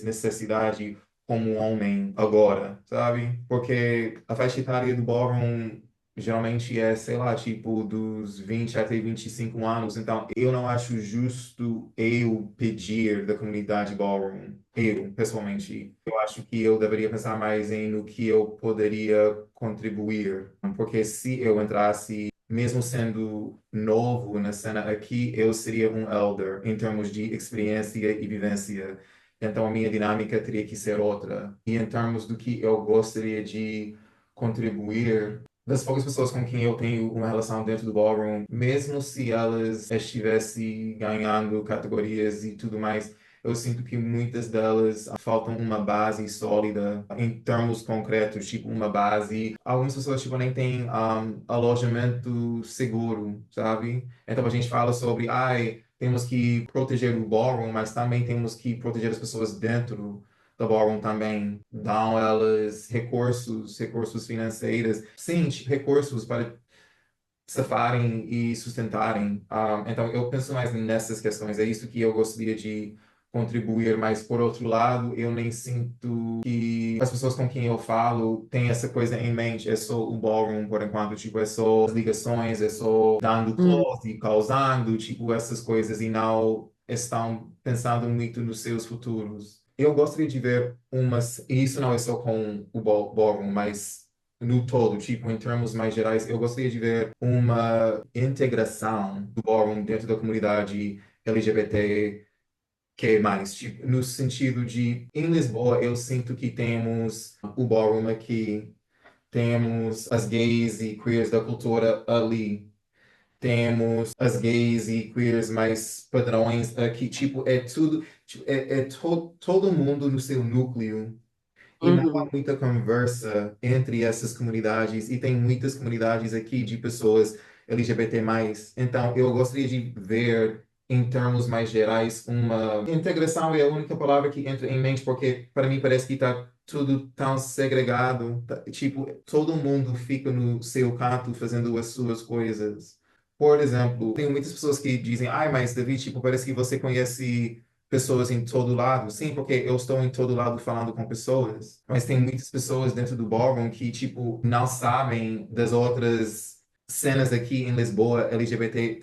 necessidades como homem agora, sabe? Porque a faixa etária do ballroom geralmente é, sei lá, tipo dos 20 até 25 anos. Então, eu não acho justo eu pedir da comunidade ballroom, eu, pessoalmente. Eu acho que eu deveria pensar mais em no que eu poderia contribuir. Porque se eu entrasse, mesmo sendo novo na cena aqui, eu seria um elder em termos de experiência e vivência. Então, a minha dinâmica teria que ser outra. E em termos do que eu gostaria de contribuir, das poucas pessoas com quem eu tenho uma relação dentro do ballroom, mesmo se elas estivessem ganhando categorias e tudo mais, eu sinto que muitas delas faltam uma base sólida em termos concretos, tipo uma base. Algumas pessoas tipo nem têm alojamento seguro, sabe? Então a gente fala sobre, ai, temos que proteger o ballroom, mas também temos que proteger as pessoas dentro da Ballroom também dão elas recursos financeiros, sim, tipo, recursos para safarem e sustentarem. Então, eu penso mais nessas questões. É isso que eu gostaria de contribuir, mas por outro lado, eu nem sinto que as pessoas com quem eu falo têm essa coisa em mente. É só o ballroom, por enquanto, tipo, é só as ligações, é só dando Hum. close e causando, tipo, essas coisas e não estão pensando muito nos seus futuros. Eu gostaria de ver umas, e isso não é só com o ballroom, mas no todo, tipo, em termos mais gerais, eu gostaria de ver uma integração do ballroom dentro da comunidade LGBTQ+, tipo, no sentido de, em Lisboa, eu sinto que temos o ballroom aqui, temos as gays e queers da cultura ali, temos as gays e queers mais padrões aqui, tipo, é tudo, tipo, todo mundo no seu núcleo e não há Uhum. muita conversa entre essas comunidades, e tem muitas comunidades aqui de pessoas LGBT+. Então, eu gostaria de ver, em termos mais gerais, uma integração é a única palavra que entra em mente, porque para mim parece que está tudo tão segregado. Tipo, todo mundo fica no seu canto fazendo as suas coisas. Por exemplo, tem muitas pessoas que dizem, ai, mas David, tipo, parece que você conhece pessoas em todo lado. Sim, porque eu estou em todo lado falando com pessoas, mas tem muitas pessoas dentro do ballroom que, tipo, não sabem das outras cenas aqui em Lisboa, LGBT+,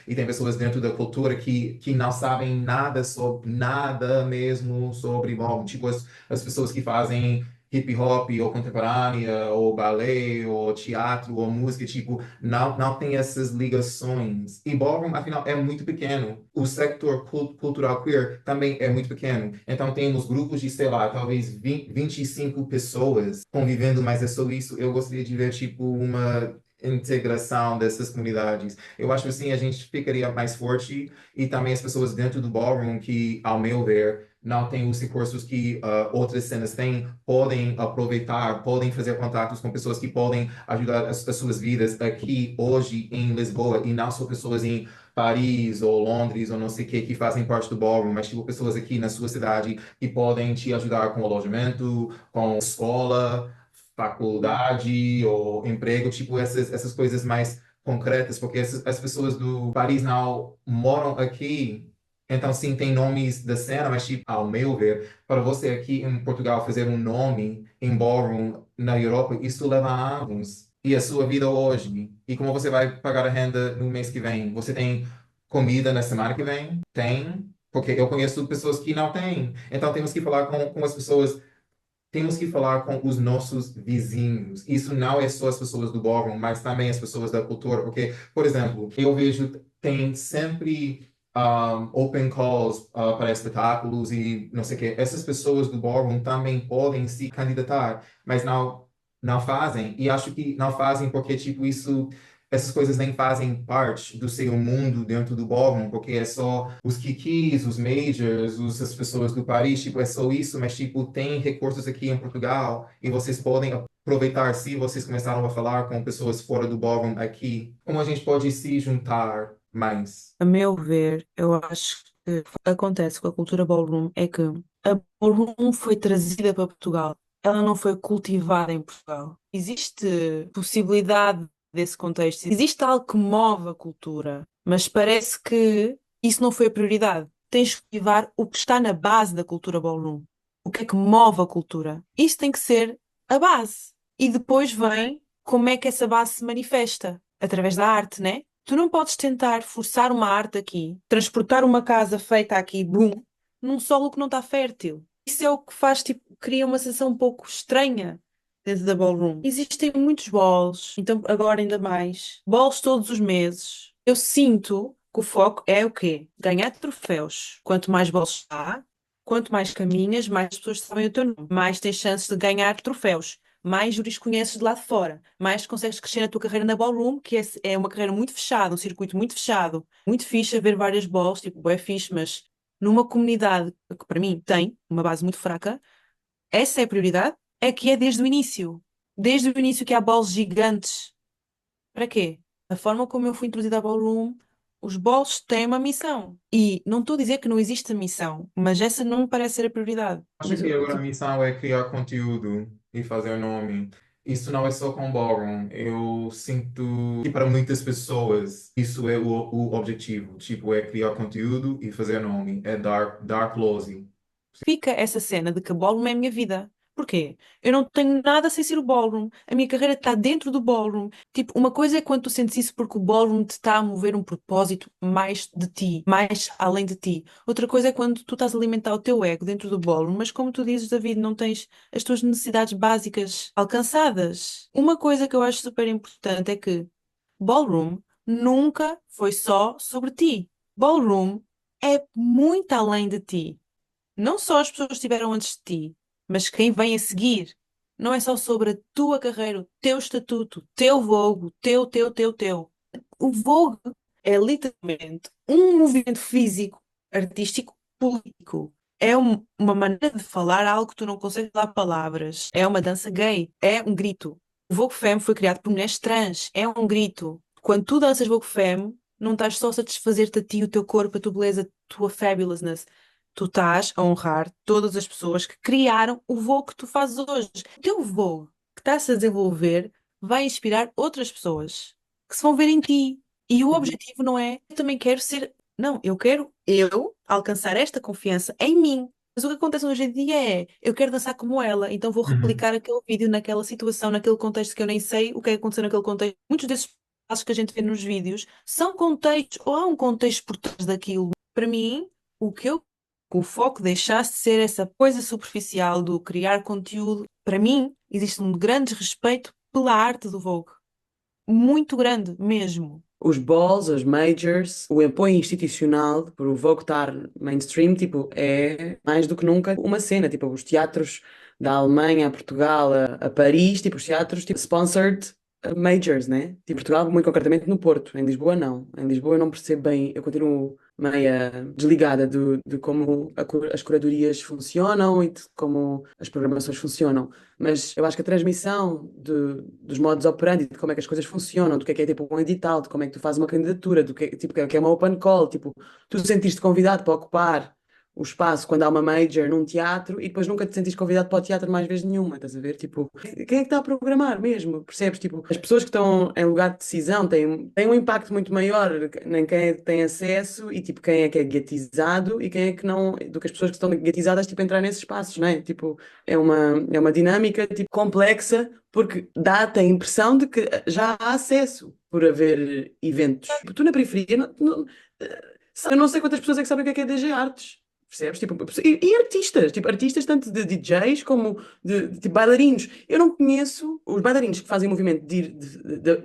e tem pessoas dentro da cultura que não sabem nada sobre, nada mesmo sobre ballroom. Tipo, as pessoas que fazem hip hop ou contemporânea ou ballet ou teatro ou música, tipo, não tem essas ligações. E ballroom, afinal, é muito pequeno. O sector cultural queer também é muito pequeno. Então temos grupos de, sei lá, talvez 20, 25 pessoas convivendo, mas é só isso. Eu gostaria de ver, tipo, uma integração dessas comunidades. Eu acho assim a gente ficaria mais forte e também as pessoas dentro do ballroom que, ao meu ver, não têm os recursos que outras cenas têm, podem aproveitar, podem fazer contatos com pessoas que podem ajudar as suas vidas aqui, hoje, em Lisboa, e não só pessoas em Paris ou Londres ou não sei o que fazem parte do ballroom, mas tipo pessoas aqui na sua cidade que podem te ajudar com alojamento, com escola, faculdade ou emprego, tipo essas coisas mais concretas, porque as pessoas do Paris não moram aqui, então sim, tem nomes da cena, mas tipo, ao meu ver, para você aqui em Portugal fazer um nome em ballroom na Europa, isso leva anos. E a sua vida hoje, e como você vai pagar a renda no mês que vem? Você tem comida na semana que vem? Tem, porque eu conheço pessoas que não têm. Então temos que falar com as pessoas, temos que falar com os nossos vizinhos. Isso não é só as pessoas do ballroom, mas também as pessoas da cultura. Porque, por exemplo, eu vejo tem sempre open calls para espetáculos e não sei o quê. Essas pessoas do ballroom também podem se candidatar, mas não fazem. E acho que não fazem porque, tipo, isso essas coisas nem fazem parte do seu mundo dentro do ballroom, porque é só os kikis, os majors, as pessoas do Paris, tipo, é só isso, mas, tipo, tem recursos aqui em Portugal e vocês podem aproveitar se vocês começaram a falar com pessoas fora do ballroom aqui. Como a gente pode se juntar mais? A meu ver, eu acho que o que acontece com a cultura ballroom é que a ballroom foi trazida para Portugal. Ela não foi cultivada em Portugal. Existe possibilidade desse contexto. Existe algo que move a cultura, mas parece que isso não foi a prioridade. Tens que cultivar o que está na base da cultura ballroom. O que é que move a cultura? Isso tem que ser a base. E depois vem como é que essa base se manifesta. Através da arte, né? Tu não podes tentar forçar uma arte aqui, transportar uma casa feita aqui, boom, num solo que não está fértil. Isso é o que faz, tipo, cria uma sensação um pouco estranha dentro da ballroom. Existem muitos balls, então agora ainda mais. Balls todos os meses. Eu sinto que o foco é o quê? Ganhar troféus. Quanto mais balls há, quanto mais caminhas, mais pessoas sabem o teu nome, mais tens chances de ganhar troféus, mais juris conheces de lá de fora, mais consegues crescer na tua carreira na ballroom, que é uma carreira muito fechada, um circuito muito fechado, muito fixe haver várias balls, tipo, é fixe, mas numa comunidade que para mim tem uma base muito fraca, essa é a prioridade, é que é desde o início. Desde o início que há balls gigantes. Para quê? A forma como eu fui introduzida à ballroom, os balls têm uma missão. E não estou a dizer que não existe missão, mas essa não me parece ser a prioridade. Acho Mas que agora a tipo, missão é criar conteúdo e fazer nome. Isso não é só com ballroom. Eu sinto que para muitas pessoas isso é o objetivo. Tipo, é criar conteúdo e fazer nome. É dar close. Fica essa cena de que ballroom é a minha vida. Porquê? Eu não tenho nada sem ser o ballroom. A minha carreira está dentro do ballroom. Tipo, uma coisa é quando tu sentes isso porque o ballroom te está a mover um propósito mais de ti, mais além de ti. Outra coisa é quando tu estás a alimentar o teu ego dentro do ballroom, mas como tu dizes, David, não tens as tuas necessidades básicas alcançadas. Uma coisa que eu acho super importante é que ballroom nunca foi só sobre ti. Ballroom é muito além de ti. Não só as pessoas que estiveram antes de ti, mas quem vem a seguir. Não é só sobre a tua carreira, o teu estatuto, o teu vogue, o teu. O Vogue é literalmente um movimento físico, artístico, político. É uma maneira de falar algo que tu não consegues dar palavras. É uma dança gay. É um grito. O Vogue Femme foi criado por mulheres trans. É um grito. Quando tu danças Vogue Femme, não estás só a satisfazer-te a ti, o teu corpo, a tua beleza, a tua fabulousness. Tu estás a honrar todas as pessoas que criaram o voo que tu fazes hoje. O teu voo que está-se a desenvolver vai inspirar outras pessoas que se vão ver em ti. E o objetivo não é, eu também quero ser não, eu quero alcançar esta confiança em mim. Mas o que acontece hoje em dia é, eu quero dançar como ela, então vou Uhum. replicar aquele vídeo naquela situação, naquele contexto que eu nem sei o que é que aconteceu naquele contexto. Muitos desses passos que a gente vê nos vídeos são contextos, ou há um contexto por trás daquilo. Para mim, o que eu, que o foco deixasse de ser essa coisa superficial do criar conteúdo, para mim, existe um grande respeito pela arte do Vogue. Muito grande mesmo. Os balls, as majors, o apoio institucional por o Vogue estar mainstream, tipo, é mais do que nunca uma cena. Tipo, os teatros da Alemanha a Portugal, a Paris, tipo, os teatros, tipo, sponsored majors, né? Tipo, Portugal, muito concretamente no Porto. Em Lisboa, não. Em Lisboa, eu não percebo bem, eu continuo meia desligada de como as curadorias funcionam e de como as programações funcionam. Mas eu acho que a transmissão dos modos operandi, de como é que as coisas funcionam, do que é tipo um edital, de como é que tu fazes uma candidatura, do que, tipo, que é uma open call, tipo, tu sentiste convidado para ocupar o espaço quando há uma major num teatro e depois nunca te sentiste convidado para o teatro mais vez nenhuma, estás a ver? Tipo, quem é que está a programar mesmo? Percebes? Tipo, as pessoas que estão em lugar de decisão têm um impacto muito maior em quem é que tem acesso e tipo, quem é que é guiatizado e quem é que não, do que as pessoas que estão guiatizadas, tipo, entrar nesses espaços, não é? Tipo, é uma dinâmica tipo, complexa porque dá-te a impressão de que já há acesso por haver eventos. Tu na periferia, eu não sei quantas pessoas é que sabem o que é DG Artes. Percebes? Tipo, e artistas, tipo, artistas tanto de DJs como tipo, bailarinos. Eu não conheço os bailarinos que fazem movimento de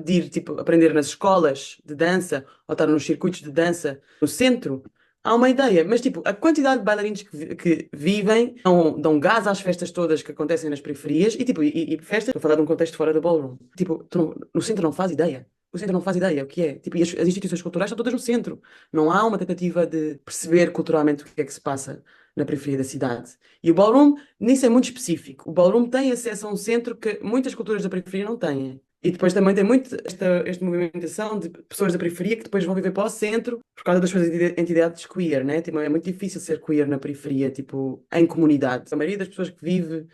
ir tipo, aprender nas escolas de dança ou estar nos circuitos de dança no centro. Há uma ideia, mas tipo, a quantidade de bailarinos que vivem dão gás às festas todas que acontecem nas periferias e tipo, e festas, estou a falar de um contexto fora do ballroom. Tipo, no centro não faz ideia. O centro não faz ideia o que é. Tipo, e as instituições culturais estão todas no centro. Não há uma tentativa de perceber culturalmente o que é que se passa na periferia da cidade. E o ballroom, nisso é muito específico. O ballroom tem acesso a um centro que muitas culturas da periferia não têm. E depois também tem muito esta movimentação de pessoas da periferia que depois vão viver para o centro por causa das suas entidades queer, né? Tipo, é muito difícil ser queer na periferia, tipo, em comunidade. A maioria das pessoas que vive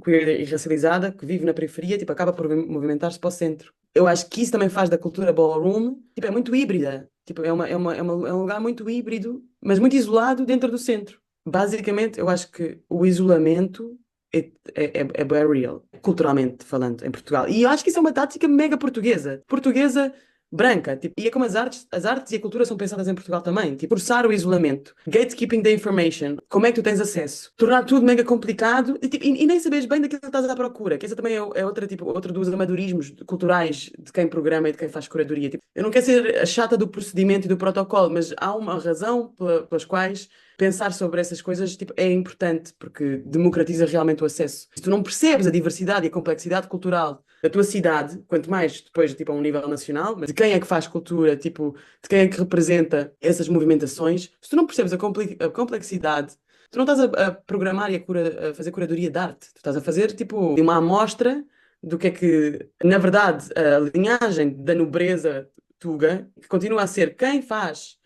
queer e racializada, que vive na periferia, tipo, acaba por movimentar-se para o centro. Eu acho que isso também faz da cultura ballroom, tipo, é muito híbrida. Tipo, é um lugar muito híbrido, mas muito isolado dentro do centro. Basicamente, eu acho que o isolamento é bem real, culturalmente falando, em Portugal. E eu acho que isso é uma tática mega portuguesa. Portuguesa branca. Tipo, e é como as artes e a cultura são pensadas em Portugal também. Tipo, forçar o isolamento. Gatekeeping da information. Como é que tu tens acesso? Tornar tudo mega complicado e, tipo, e nem sabes bem daquilo que estás à procura. Que essa também é outra, tipo, outro dos amadorismos culturais de quem programa e de quem faz curadoria. Tipo, eu não quero ser a chata do procedimento e do protocolo, mas há uma razão pelas quais pensar sobre essas coisas tipo, é importante, porque democratiza realmente o acesso. Se tu não percebes a diversidade e a complexidade cultural da tua cidade, quanto mais depois tipo, a um nível nacional, mas de quem é que faz cultura, tipo, de quem é que representa essas movimentações, se tu não percebes a complexidade, tu não estás a programar e a fazer curadoria de arte, tu estás a fazer tipo uma amostra do que é que, na verdade, a linhagem da nobreza tuga, que continua a ser quem faz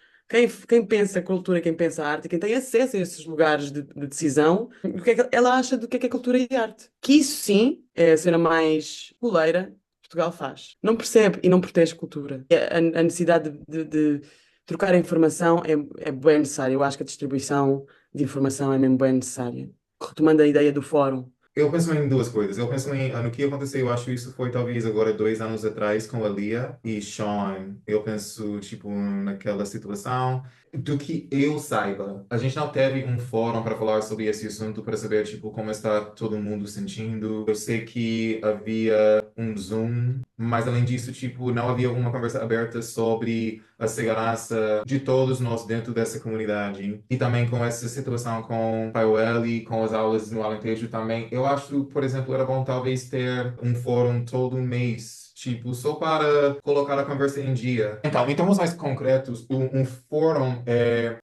quem pensa cultura, quem pensa arte, quem tem acesso a esses lugares de decisão, o que é que ela acha do que é cultura e arte. Que isso sim é a cena mais poleira que Portugal faz. Não percebe e não protege cultura. A necessidade de trocar informação é bem necessária. Eu acho que a distribuição de informação é mesmo bem necessária. Retomando a ideia do fórum. Eu penso em duas coisas. Eu penso no que aconteceu, eu acho isso foi talvez agora 2 anos atrás com a Lia e Sean. Eu penso, tipo, naquela situação. Do que eu saiba, a gente não teve um fórum para falar sobre esse assunto, para saber, tipo, como está todo mundo sentindo. Eu sei que havia um Zoom, mas além disso, tipo, não havia uma conversa aberta sobre a segurança de todos nós dentro dessa comunidade. E também com essa situação com o e com as aulas no Alentejo também. Eu acho, por exemplo, era bom talvez ter um fórum todo mês. Tipo, só para colocar a conversa em dia. Então, em termos mais concretos, um fórum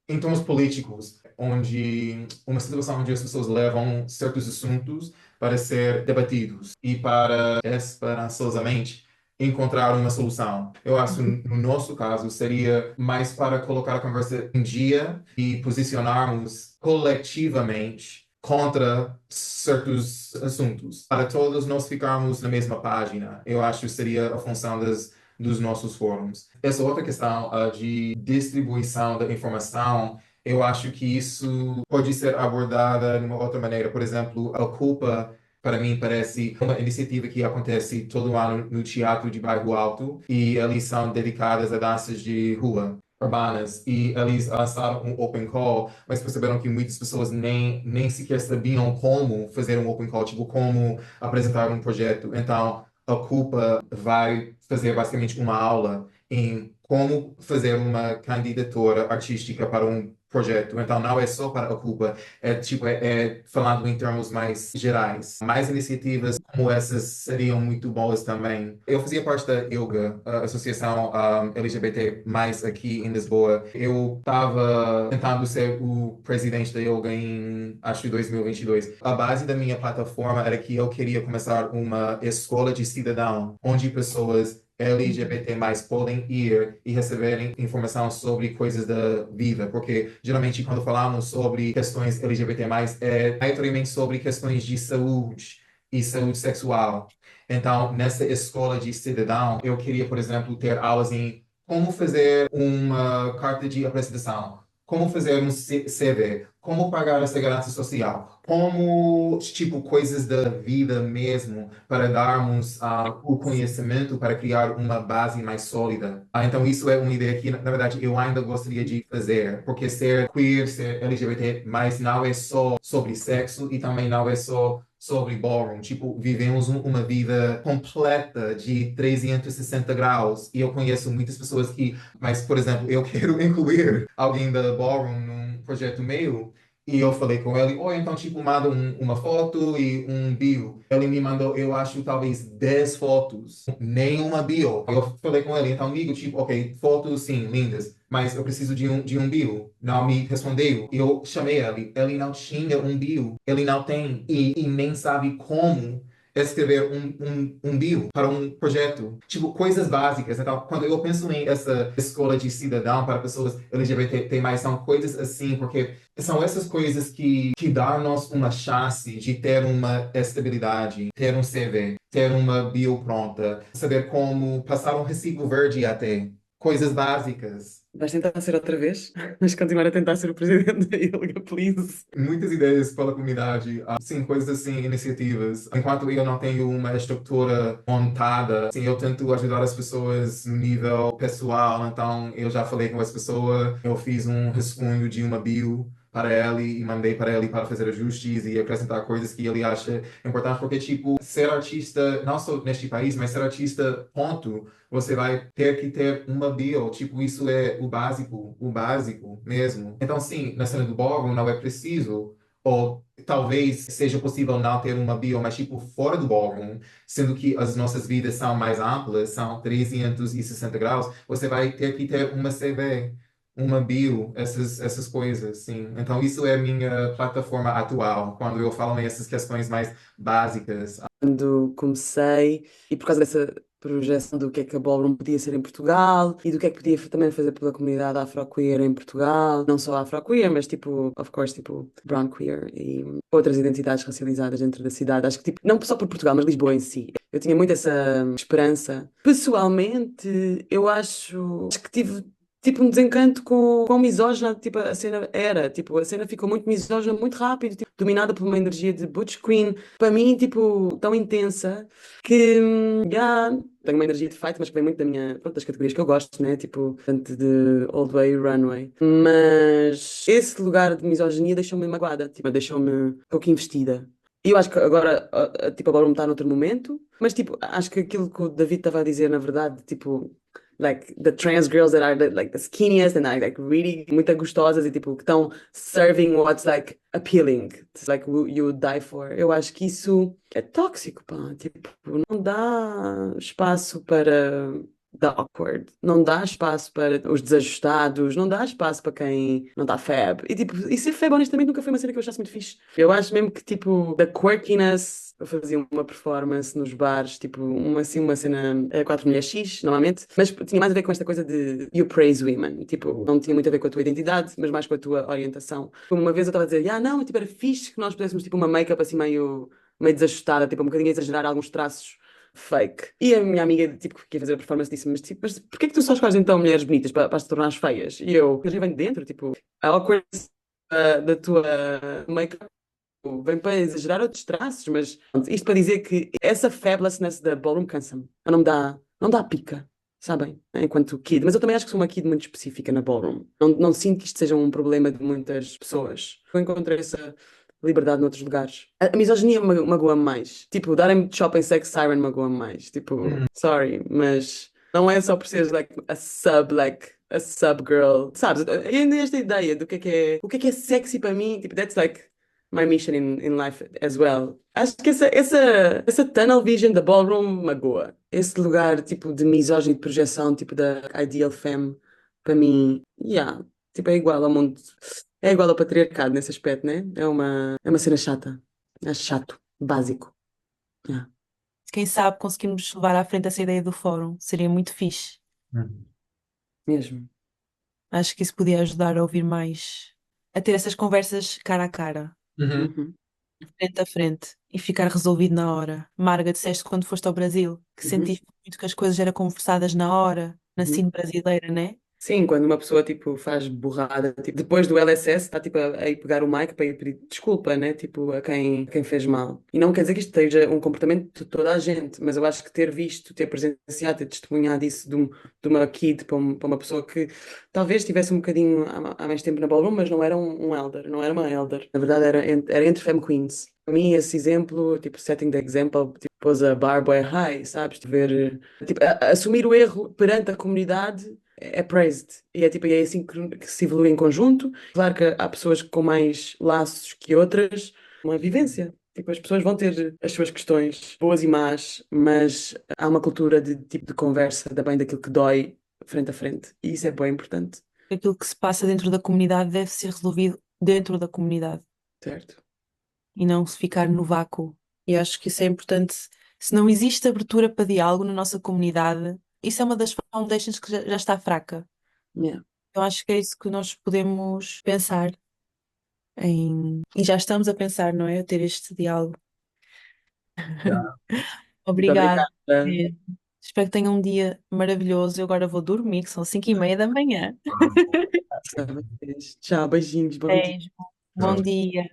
em termos políticos, onde uma situação onde as pessoas levam certos assuntos para ser debatidos e para esperançosamente encontrar uma solução. Eu acho, no nosso caso, seria mais para colocar a conversa em dia e posicionarmos coletivamente contra certos assuntos, para todos nós ficarmos na mesma página. Eu acho que seria a função dos nossos fóruns. Essa outra questão de distribuição da informação, eu acho que isso pode ser abordada de uma outra maneira. Por exemplo, a culpa, para mim, parece uma iniciativa que acontece todo ano no Teatro de Bairro Alto, e eles são dedicadas a danças de rua urbanas, e eles lançaram um open call, mas perceberam que muitas pessoas nem sequer sabiam como fazer um open call, tipo, como apresentar um projeto. Então, a Culpa vai fazer basicamente uma aula em como fazer uma candidatura artística para um projeto. Então, não é só para a Culpa, é falando em termos mais gerais. Mais iniciativas como essas seriam muito boas também. Eu fazia parte da ILGA, a Associação LGBT mais aqui em Lisboa. Eu estava tentando ser o presidente da ILGA em, acho que 2022. A base da minha plataforma era que eu queria começar uma escola de cidadão, onde pessoas LGBT+, podem ir e receberem informação sobre coisas da vida, porque geralmente quando falamos sobre questões LGBT+, é maioritariamente sobre questões de saúde e saúde sexual. Então, nessa escola de cidadão, eu queria, por exemplo, ter aulas em como fazer uma carta de apresentação, como fazer um CV, como pagar a segurança social, como, tipo, coisas da vida mesmo, para darmos o conhecimento para criar uma base mais sólida. Então, isso é uma ideia que, na verdade, eu ainda gostaria de fazer, porque ser queer, ser LGBT, mas não é só sobre sexo e também não é só sobre ballroom. Tipo, vivemos uma vida completa de 360 graus, e eu conheço muitas pessoas que, mas, por exemplo, eu quero incluir alguém da ballroom num projeto meu, e eu falei com ele, oi, então, tipo, manda uma foto e um bio. Ele me mandou, eu acho, talvez 10 fotos, nem uma bio. Eu falei com ele, então, amigo, tipo, ok, fotos, sim, lindas, mas eu preciso de um bio. Não me respondeu. Eu chamei ele não tinha um bio, ele não tem, e nem sabe como escrever um bio para um projeto. Tipo, coisas básicas. Então, quando eu penso em essa escola de cidadão para pessoas LGBT+, são coisas assim, porque são essas coisas que dão-nos uma chance de ter uma estabilidade, ter um CV, ter uma bio pronta, saber como passar um recibo verde até. Coisas básicas. Vais tentar ser outra vez? Vais continuar a tentar ser o presidente da ILGA, please. Muitas ideias pela comunidade, sim, coisas assim, iniciativas. Enquanto eu não tenho uma estrutura montada, sim, eu tento ajudar as pessoas no nível pessoal. Então, eu já falei com essa pessoa, eu fiz um rascunho de uma bio para ele e mandei para ele para fazer ajustes e acrescentar coisas que ele acha importante, porque, tipo, ser artista, não só neste país, mas ser artista, ponto, você vai ter que ter uma bio, tipo, isso é o básico mesmo. Então, sim, na cena do ballroom não é preciso, ou talvez seja possível não ter uma bio, mas, tipo, fora do ballroom, sendo que as nossas vidas são mais amplas, são 360 graus, você vai ter que ter uma CV, uma bio, essas coisas, sim. Então, isso é a minha plataforma atual, quando eu falo nessas questões mais básicas. Quando comecei, e por causa dessa projeção do que é que a Ballroom podia ser em Portugal e do que é que podia também fazer pela comunidade afro-queer em Portugal, não só afro-queer, mas tipo, of course, tipo, brown queer e outras identidades racializadas dentro da cidade. Acho que, tipo, não só por Portugal, mas Lisboa em si. Eu tinha muito essa esperança. Pessoalmente, eu acho que tive tipo um desencanto com misógina, tipo a cena era, tipo a cena ficou muito misógina muito rápido, tipo, dominada por uma energia de Butch Queen, para mim tipo tão intensa que tenho uma energia de fight, mas que vem muito da minha, pronto, das categorias que eu gosto, né? Tipo, tanto de Old Way e Runway. Mas esse lugar de misoginia deixou-me magoada, tipo, deixou-me um pouco investida. E eu acho que agora, tipo, a Ballroom está noutro momento, mas, tipo, acho que aquilo que o David estava a dizer, na verdade, tipo, like, the trans girls that are, like, the skinniest and are, like, really muito gostosas e, tipo, que estão serving what's, like, appealing, like, you would die for. Eu acho que isso é tóxico, pá. Tipo, não dá espaço para the awkward, não dá espaço para os desajustados, não dá espaço para quem não está fab. E tipo, e ser fab honestamente nunca foi uma cena que eu achasse muito fixe. Eu acho mesmo que tipo, da quirkiness, eu fazia uma performance nos bares, tipo, assim, uma cena 4 mulheres X, normalmente, mas tinha mais a ver com esta coisa de you praise women, tipo, não tinha muito a ver com a tua identidade, mas mais com a tua orientação. Como uma vez eu estava a dizer, não, tipo, era fixe que nós pudéssemos tipo uma make-up assim meio desajustada, tipo, um bocadinho a exagerar alguns traços fake. E a minha amiga, tipo, que ia fazer a performance disse, mas tipo, mas porquê que tu só escolhes então mulheres bonitas para te tornares feias? E eu vem de dentro, tipo, a awkwardness da tua make-up vem para exagerar outros traços, mas pronto, isto para dizer que essa fabulousness da ballroom cansa-me. Não dá pica, sabem? Enquanto kid. Mas eu também acho que sou uma kid muito específica na ballroom. Não sinto que isto seja um problema de muitas pessoas. Eu encontrei essa liberdade noutros lugares. A misoginia magoa-me mais. Tipo, darem-me de shopping sex siren magoa-me mais. Tipo, sorry, mas não é só por seres like a sub girl. Sabes? Ainda esta ideia do o que é sexy para mim, tipo, that's like my mission in life as well. Acho que essa tunnel vision da ballroom magoa. Esse lugar, tipo, de misógino de projeção, tipo, da ideal femme, para mim, yeah, tipo, é igual ao mundo, é igual ao patriarcado nesse aspecto, né? É uma cena chata. É chato, básico. Yeah. Quem sabe conseguimos levar à frente essa ideia do fórum. Seria muito fixe. Uhum. Mesmo. Acho que isso podia ajudar a ouvir mais, a ter essas conversas cara a cara, Uhum. Uhum. frente a frente, e ficar resolvido na hora. Marga, disseste quando foste ao Brasil que Uhum. sentiste muito que as coisas eram conversadas na hora, na Uhum. cena brasileira, né? Sim, quando uma pessoa tipo faz burrada, tipo, depois do LSS está tipo a ir pegar o mic para ir pedir desculpa, né? Tipo, a quem fez mal. E não quer dizer que isto seja um comportamento de toda a gente, mas eu acho que ter visto, ter presenciado, ter testemunhado isso de uma kid para uma pessoa que talvez tivesse um bocadinho há mais tempo na ballroom, mas não era um elder, não era uma elder. Na verdade era entre femme queens. Para mim, esse exemplo, tipo, setting the example, tipo, pôs a bar bué high, sabes? De ver, tipo, assumir o erro perante a comunidade é praised. E é tipo, é assim que se evolui em conjunto. Claro que há pessoas com mais laços que outras, uma vivência. Tipo, as pessoas vão ter as suas questões, boas e más, mas há uma cultura de tipo de conversa também daquilo que dói frente a frente. E isso é bem importante, Aquilo que se passa dentro da comunidade deve ser resolvido dentro da comunidade certo? e não se ficar no vácuo. E acho que isso é importante. Se não existe abertura para diálogo na nossa comunidade, isso é uma das foundations que já está fraca. Yeah. Eu acho que é isso que nós podemos pensar e já estamos a pensar, não é? A ter este diálogo. Yeah. Muito Obrigada. obrigada. mesmo. Espero que tenham um dia maravilhoso. Eu agora vou dormir, que são 5:30 da manhã. Tchau, beijinhos, bom dia. Beijo. Bom dia.